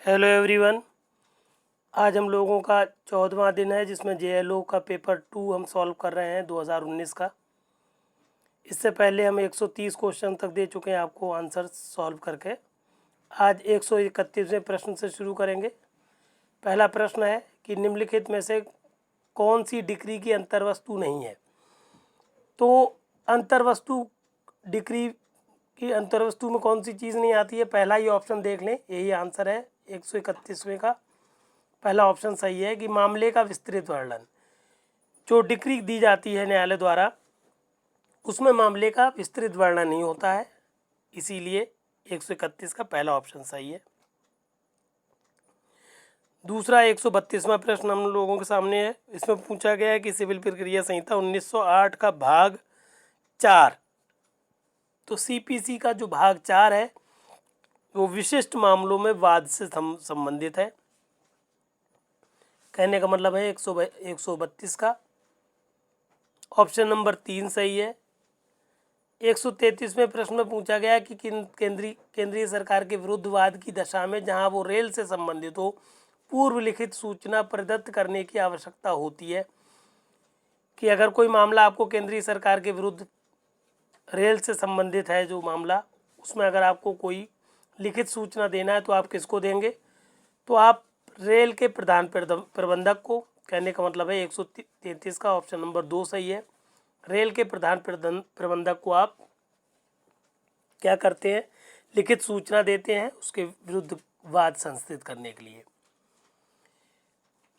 Hello everyone. आज हम लोगों का 14वां दिन है जिसमें जेएलओ का पेपर 2 हम सॉल्व कर रहे हैं 2019 का। इससे पहले हम 130 क्वेश्चन तक दे चुके हैं आपको आंसर सॉल्व करके। आज 131वें प्रश्न से शुरू करेंगे। पहला प्रश्न है कि निम्नलिखित में से कौन सी डिक्री की अंतर्वस्तु नहीं है। तो अंतर्वस्तु डिक्री की अंतर्वस्तु में कौन सी चीज़ नहीं आती है, पहला ही ऑप्शन देख लें, यही आंसर है 131वें का। पहला ऑप्शन सही है कि मामले का विस्तृत वर्णन। जो डिक्री दी जाती है न्यायालय द्वारा उसमें मामले का विस्तृत वर्णन नहीं होता है, इसीलिए 131 का पहला ऑप्शन सही है। दूसरा 132वां प्रश्न हम लोगों के सामने है। इसमें पूछा गया है कि सिविल प्रक्रिया संहिता 1908 का भाग 4, तो सीपीसी का जो भाग 4 है वो विशिष्ट मामलों में वाद से संबंधित है। कहने का मतलब है 132 का ऑप्शन नंबर 3 सही है। 133वें प्रश्न में पूछा गया कि केंद्रीय सरकार के विरुद्ध वाद की दशा में जहां वो रेल से संबंधित हो पूर्व लिखित सूचना प्रदत्त करने की आवश्यकता होती है। कि अगर कोई मामला आपको केंद्रीय सरकार के विरुद्ध रेल से संबंधित है जो मामला, उसमें अगर आपको कोई लिखित सूचना देना है तो आप किसको देंगे, तो आप रेल के प्रधान प्रबंधक को। कहने का मतलब है 133 का ऑप्शन नंबर 2 सही है। रेल के प्रधान प्रबंधक को आप क्या करते हैं, लिखित सूचना देते हैं उसके विरुद्ध वाद संस्थित करने के लिए।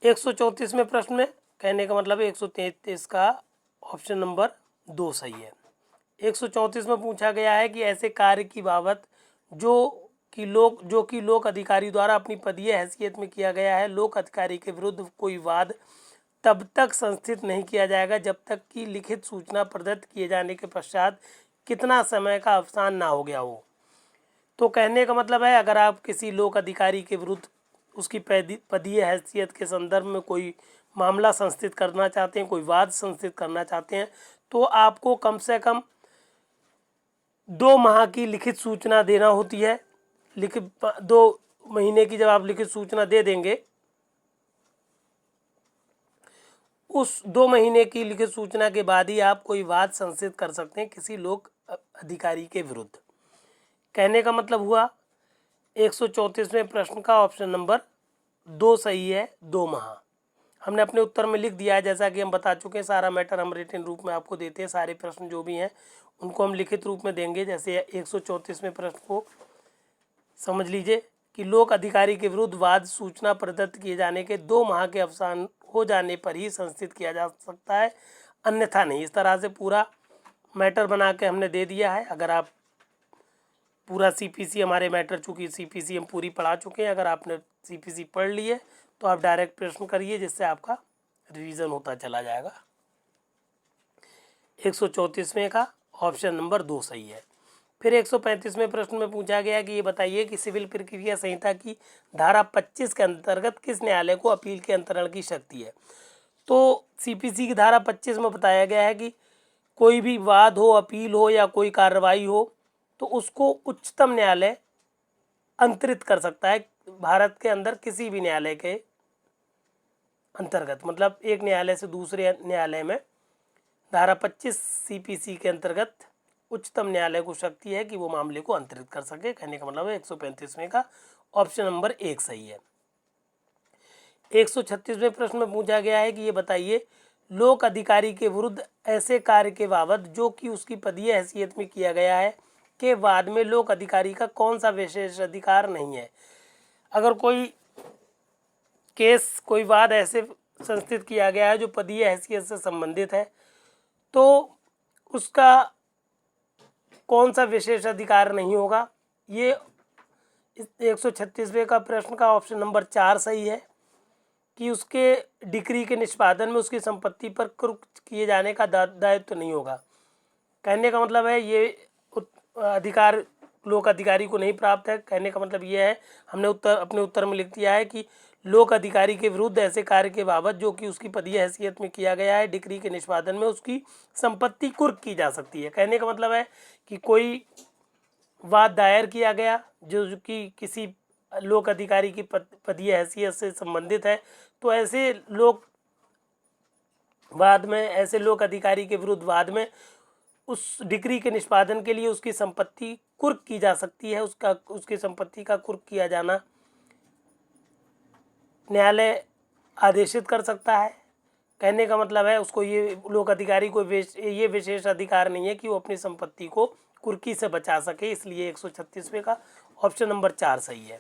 134वें प्रश्न में कहने का मतलब है 133 का ऑप्शन नंबर 2 सही है। 134 में पूछा गया है कि ऐसे कार्य की बाबत जो कि लोक अधिकारी द्वारा अपनी पदीय हैसियत में किया गया है, लोक अधिकारी के विरुद्ध कोई वाद तब तक संस्थित नहीं किया जाएगा जब तक कि लिखित सूचना प्रदत्त किए जाने के पश्चात कितना समय का अवसान ना हो गया हो। तो कहने का मतलब है अगर आप किसी लोक अधिकारी के विरुद्ध उसकी पदीय हैसियत के संदर्भ में कोई मामला संस्थित करना चाहते हैं, कोई वाद संस्थित करना चाहते हैं, तो आपको कम से कम 2 माह की लिखित सूचना देना होती है। 2 महीने की जब आप लिखित सूचना दे देंगे, उस 2 महीने की लिखित सूचना के बाद ही आप कोई वाद संस्थित कर सकते हैं किसी लोक अधिकारी के विरुद्ध। कहने का मतलब हुआ 134वें प्रश्न का ऑप्शन नंबर 2 सही है, 2 माह। हमने अपने उत्तर में लिख दिया है, जैसा कि हम बता चुके हैं। सारा मैटर हम रिटन रूप में आपको देते हैं, सारे प्रश्न जो भी हैं उनको हम लिखित रूप में देंगे। जैसे 134वें प्रश्न को समझ लीजिए कि लोक अधिकारी के विरुद्ध वाद सूचना प्रदत्त किए जाने के 2 माह के अवसान हो जाने पर ही संस्थित किया जा सकता है, अन्यथा नहीं। इस तरह से पूरा मैटर बना के हमने दे दिया है। अगर आप पूरा सीपीसी हमारे मैटर, चूँकि सीपीसी हम पूरी पढ़ा चुके हैं, अगर आपने सीपीसी पढ़ ली है तो आप डायरेक्ट प्रश्न करिए, जिससे आपका रिवीजन होता चला जाएगा। 134वें का ऑप्शन नंबर 2 सही है। फिर 135वें प्रश्न में पूछा गया कि ये बताइए कि सिविल प्रक्रिया संहिता की धारा 25 के अंतर्गत किस न्यायालय को अपील के अंतरण की शक्ति है। तो सीपीसी की धारा 25 में बताया गया है कि कोई भी वाद हो, अपील हो या कोई कार्रवाई हो तो उसको उच्चतम न्यायालय अंतरित कर सकता है, भारत के अंदर किसी भी न्यायालय के अंतर्गत। मतलब एक न्यायालय से दूसरे न्यायालय में धारा 25 सीपीसी के अंतर्गत उच्चतम न्यायालय को शक्ति है कि वो मामले को अंतरित कर सके। कहने का मतलब है 135वें का ऑप्शन नंबर 1 सही है। 136वें प्रश्न में पूछा गया है कि ये बताइए लोक अधिकारी के विरुद्ध ऐसे कार्य के बाबत जो कि उसकी पदीय हैसियत में किया गया है के वाद में लोक अधिकारी का कौन सा विशेष अधिकार नहीं है। अगर कोई केस, कोई वाद ऐसे संस्थित किया गया है जो पदीय हैसियत से संबंधित है, तो उसका कौन सा विशेष अधिकार नहीं होगा। ये 136वें का प्रश्न का ऑप्शन नंबर 4 सही है कि उसके डिक्री के निष्पादन में उसकी संपत्ति पर कुर्क किए जाने का दायित्व नहीं होगा। कहने का मतलब है ये अधिकार लोक अधिकारी को नहीं प्राप्त है। कहने का मतलब ये है, हमने अपने उत्तर में लिख दिया है कि लोक अधिकारी के विरुद्ध ऐसे कार्य के बाबत जो कि उसकी पदीय हैसियत में किया गया है, डिक्री के निष्पादन में उसकी संपत्ति कुर्क की जा सकती है। कहने का मतलब है कि कोई वाद दायर किया गया जो कि किसी लोक अधिकारी की पदीय हैसियत से संबंधित है, तो ऐसे लोक अधिकारी के विरुद्ध वाद में उस डिक्री के निष्पादन के लिए उसकी संपत्ति कुर्क की जा सकती है। उसकी संपत्ति का कुर्क किया जाना न्यायालय आदेशित कर सकता है। कहने का मतलब है उसको ये लोक अधिकारी को ये विशेष अधिकार नहीं है कि वो अपनी संपत्ति को कुर्की से बचा सके, इसलिए 136वें का ऑप्शन नंबर 4 सही है।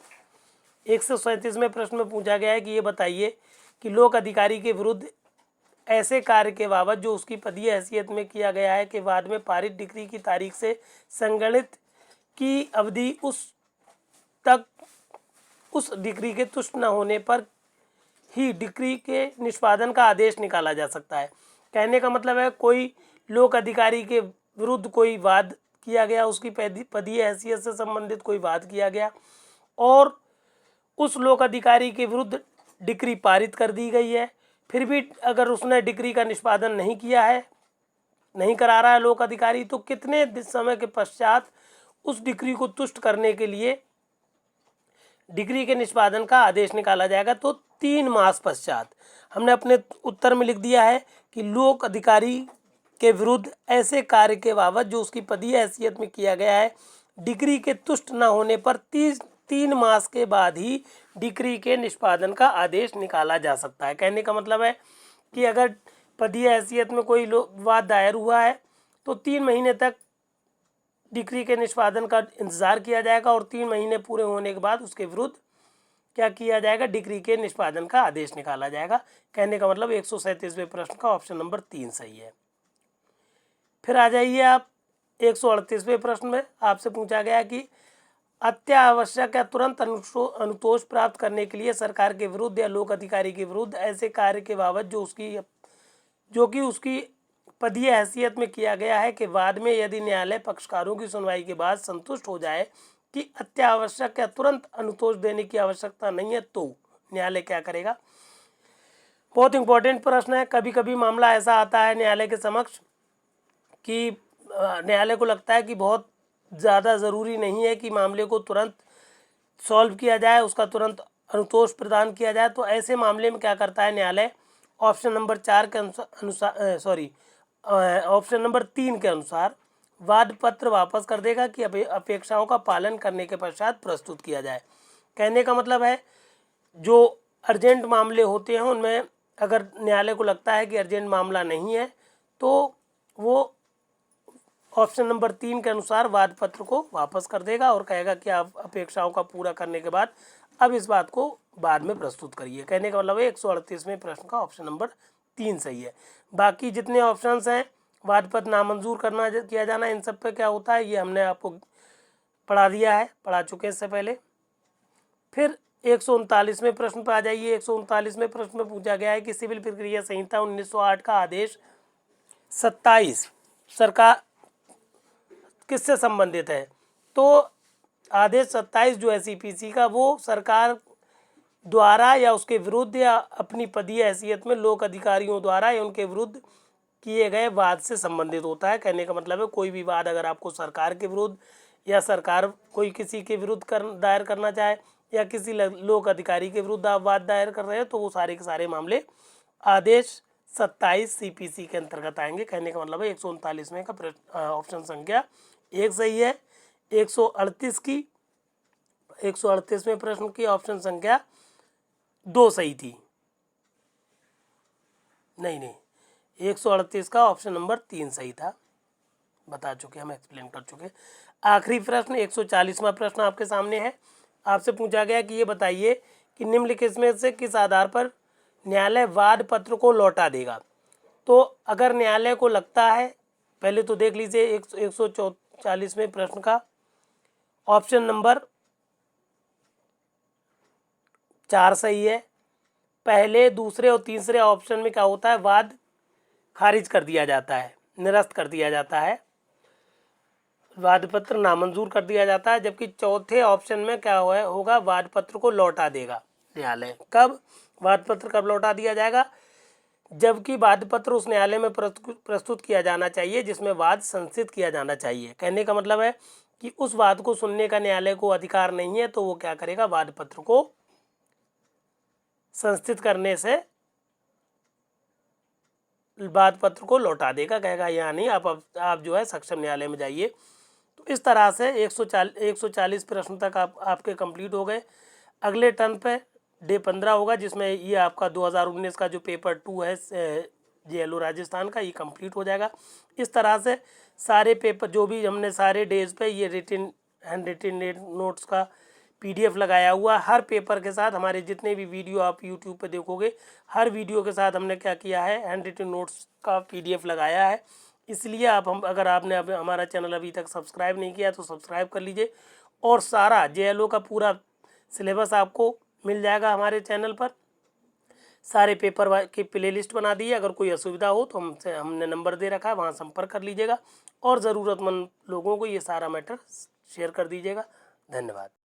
137वें प्रश्न में पूछा गया है कि ये बताइए कि लोक अधिकारी के विरुद्ध ऐसे कार्य के बाबत जो उसकी पदीय हैसियत में किया गया है कि बाद में पारित डिक्री की तारीख से संगणित की अवधि उस डिक्री के तुष्ट न होने पर ही डिक्री के निष्पादन का आदेश निकाला जा सकता है। कहने का मतलब है कोई लोक अधिकारी के विरुद्ध कोई वाद किया गया, उसकी पदीय हैसियत से संबंधित कोई वाद किया गया और उस लोक अधिकारी के विरुद्ध डिक्री पारित कर दी गई है, फिर भी अगर उसने डिक्री का निष्पादन नहीं किया है, नहीं करा रहा है लोक अधिकारी, तो कितने समय के पश्चात उस डिक्री को तुष्ट करने के लिए डिक्री के निष्पादन का आदेश निकाला जाएगा। तो 3 मास पश्चात। हमने अपने उत्तर में लिख दिया है कि लोक अधिकारी के विरुद्ध ऐसे कार्य के बाबत जो उसकी पदीय हैसियत में किया गया है, डिक्री के तुष्ट न होने पर 3 मास के बाद ही डिक्री के निष्पादन का आदेश निकाला जा सकता है। कहने का मतलब है कि अगर पदीय हैसियत में कोई वाद दायर हुआ है तो 3 महीने तक डिक्री के निष्पादन का इंतज़ार किया जाएगा और 3 महीने पूरे होने के बाद उसके विरुद्ध क्या किया जाएगा, डिक्री के निष्पादन का आदेश निकाला जाएगा। कहने का मतलब 137वें प्रश्न का ऑप्शन नंबर 3 सही है। फिर आ जाइए आप 138वें प्रश्न में। आपसे पूछा गया कि अत्यावश्यक या तुरंत अनुतोष प्राप्त करने के लिए सरकार के विरुद्ध या लोक अधिकारी के विरुद्ध ऐसे कार्य के बाबत जो कि उसकी पदीय हैसियत में किया गया है कि बाद में यदि न्यायालय पक्षकारों की सुनवाई के बाद संतुष्ट हो जाए कि अत्यावश्यक या तुरंत अनुतोष देने की आवश्यकता नहीं है, तो न्यायालय क्या करेगा। बहुत इंपॉर्टेंट प्रश्न है। कभी कभी मामला ऐसा आता है न्यायालय के समक्ष कि न्यायालय को लगता है कि बहुत ज़्यादा ज़रूरी नहीं है कि मामले को तुरंत सॉल्व किया जाए, उसका तुरंत अनुतोष प्रदान किया जाए। तो ऐसे मामले में क्या करता है न्यायालय, ऑप्शन नंबर 4 के अनुसार ऑप्शन नंबर 3 के अनुसार वाद पत्र वापस कर देगा कि अपेक्षाओं का पालन करने के पश्चात प्रस्तुत किया जाए। कहने का मतलब है जो अर्जेंट मामले होते हैं उनमें अगर न्यायालय को लगता है कि अर्जेंट मामला नहीं है तो वो ऑप्शन नंबर 3 के अनुसार वाद पत्र को वापस कर देगा और कहेगा कि आप अपेक्षाओं का पूरा करने के बाद अब इस बात को बाद में प्रस्तुत करिए। कहने का मतलब है 138वें प्रश्न का ऑप्शन नंबर 3 सही है। बाकी जितने ऑप्शंस हैं वाद पत्र नामंजूर किया जाना, इन सब पे क्या होता है ये हमने आपको पढ़ा चुके हैं इससे पहले। फिर 139वें प्रश्न पर आ जाइए। 139वें प्रश्न में पूछा गया है कि सिविल प्रक्रिया संहिता 1908 का आदेश 27 सरकार किससे संबंधित है। तो आदेश 27 जो है CPC का, वो सरकार द्वारा या उसके विरुद्ध या अपनी पदीय हैसियत में लोक अधिकारियों द्वारा या उनके विरुद्ध किए गए वाद से संबंधित होता है। कहने का मतलब है कोई भी वाद अगर आपको सरकार के विरुद्ध या सरकार कोई किसी के विरुद्ध दायर करना चाहे या किसी लोक अधिकारी के विरुद्ध आप वाद दायर कर रहे हैं तो वो सारे के सारे मामले आदेश 27 CPC के अंतर्गत आएंगे। कहने का मतलब है 139वें का ऑप्शन संख्या 1 सही है। 138वें प्रश्न की ऑप्शन संख्या 2 सही थी। नहीं 138 का ऑप्शन नंबर 3 सही था, बता चुके, हम एक्सप्लेन कर चुके। आखिरी प्रश्न 140वां प्रश्न आपके सामने है। आपसे पूछा गया कि ये बताइए कि निम्नलिखित में से किस आधार पर न्यायालय वाद पत्र को लौटा देगा। तो अगर न्यायालय को लगता है, पहले तो देख लीजिए 144वें प्रश्न का ऑप्शन नंबर 4 सही है। पहले, दूसरे और तीसरे ऑप्शन में क्या होता है, वाद खारिज कर दिया जाता है, निरस्त कर दिया जाता है, वाद पत्र नामंजूर कर दिया जाता है। जबकि चौथे ऑप्शन में क्या होगा, वाद पत्र को लौटा देगा न्यायालय। कब वाद पत्र कब लौटा दिया जाएगा, जबकि वाद पत्र उस न्यायालय में प्रस्तुत किया जाना चाहिए जिसमें वाद संसित किया जाना चाहिए। कहने का मतलब है कि उस वाद को सुनने का न्यायालय को अधिकार नहीं है, तो वो क्या करेगा, वाद पत्र को संस्थित करने से वाद पत्र को लौटा देगा, कहेगा यहाँ नहीं, आप जो है सक्षम न्यायालय में जाइए। तो इस तरह से 140 प्रश्न तक आपके कंप्लीट हो गए। अगले टर्न पे डे 15 होगा, जिसमें ये आपका 2019 का जो पेपर 2 है JLO राजस्थान का, ये कंप्लीट हो जाएगा। इस तरह से सारे पेपर जो भी हमने सारे डेज पे ये हैंड रिटिन नोट्स का PDF लगाया हुआ, हर पेपर के साथ हमारे जितने भी वीडियो आप YouTube पे देखोगे, हर वीडियो के साथ हमने क्या किया है, हैंड रिटिन नोट्स का PDF लगाया है। इसलिए अगर आपने हमारा चैनल अभी तक सब्सक्राइब नहीं किया तो सब्सक्राइब कर लीजिए, और सारा JLO का पूरा सिलेबस आपको मिल जाएगा हमारे चैनल पर। सारे पेपर की प्लेलिस्ट बना दी है, अगर कोई असुविधा हो तो हमने नंबर दे रखा है, वहाँ संपर्क कर लीजिएगा, और ज़रूरतमंद लोगों को ये सारा मैटर शेयर कर दीजिएगा। धन्यवाद।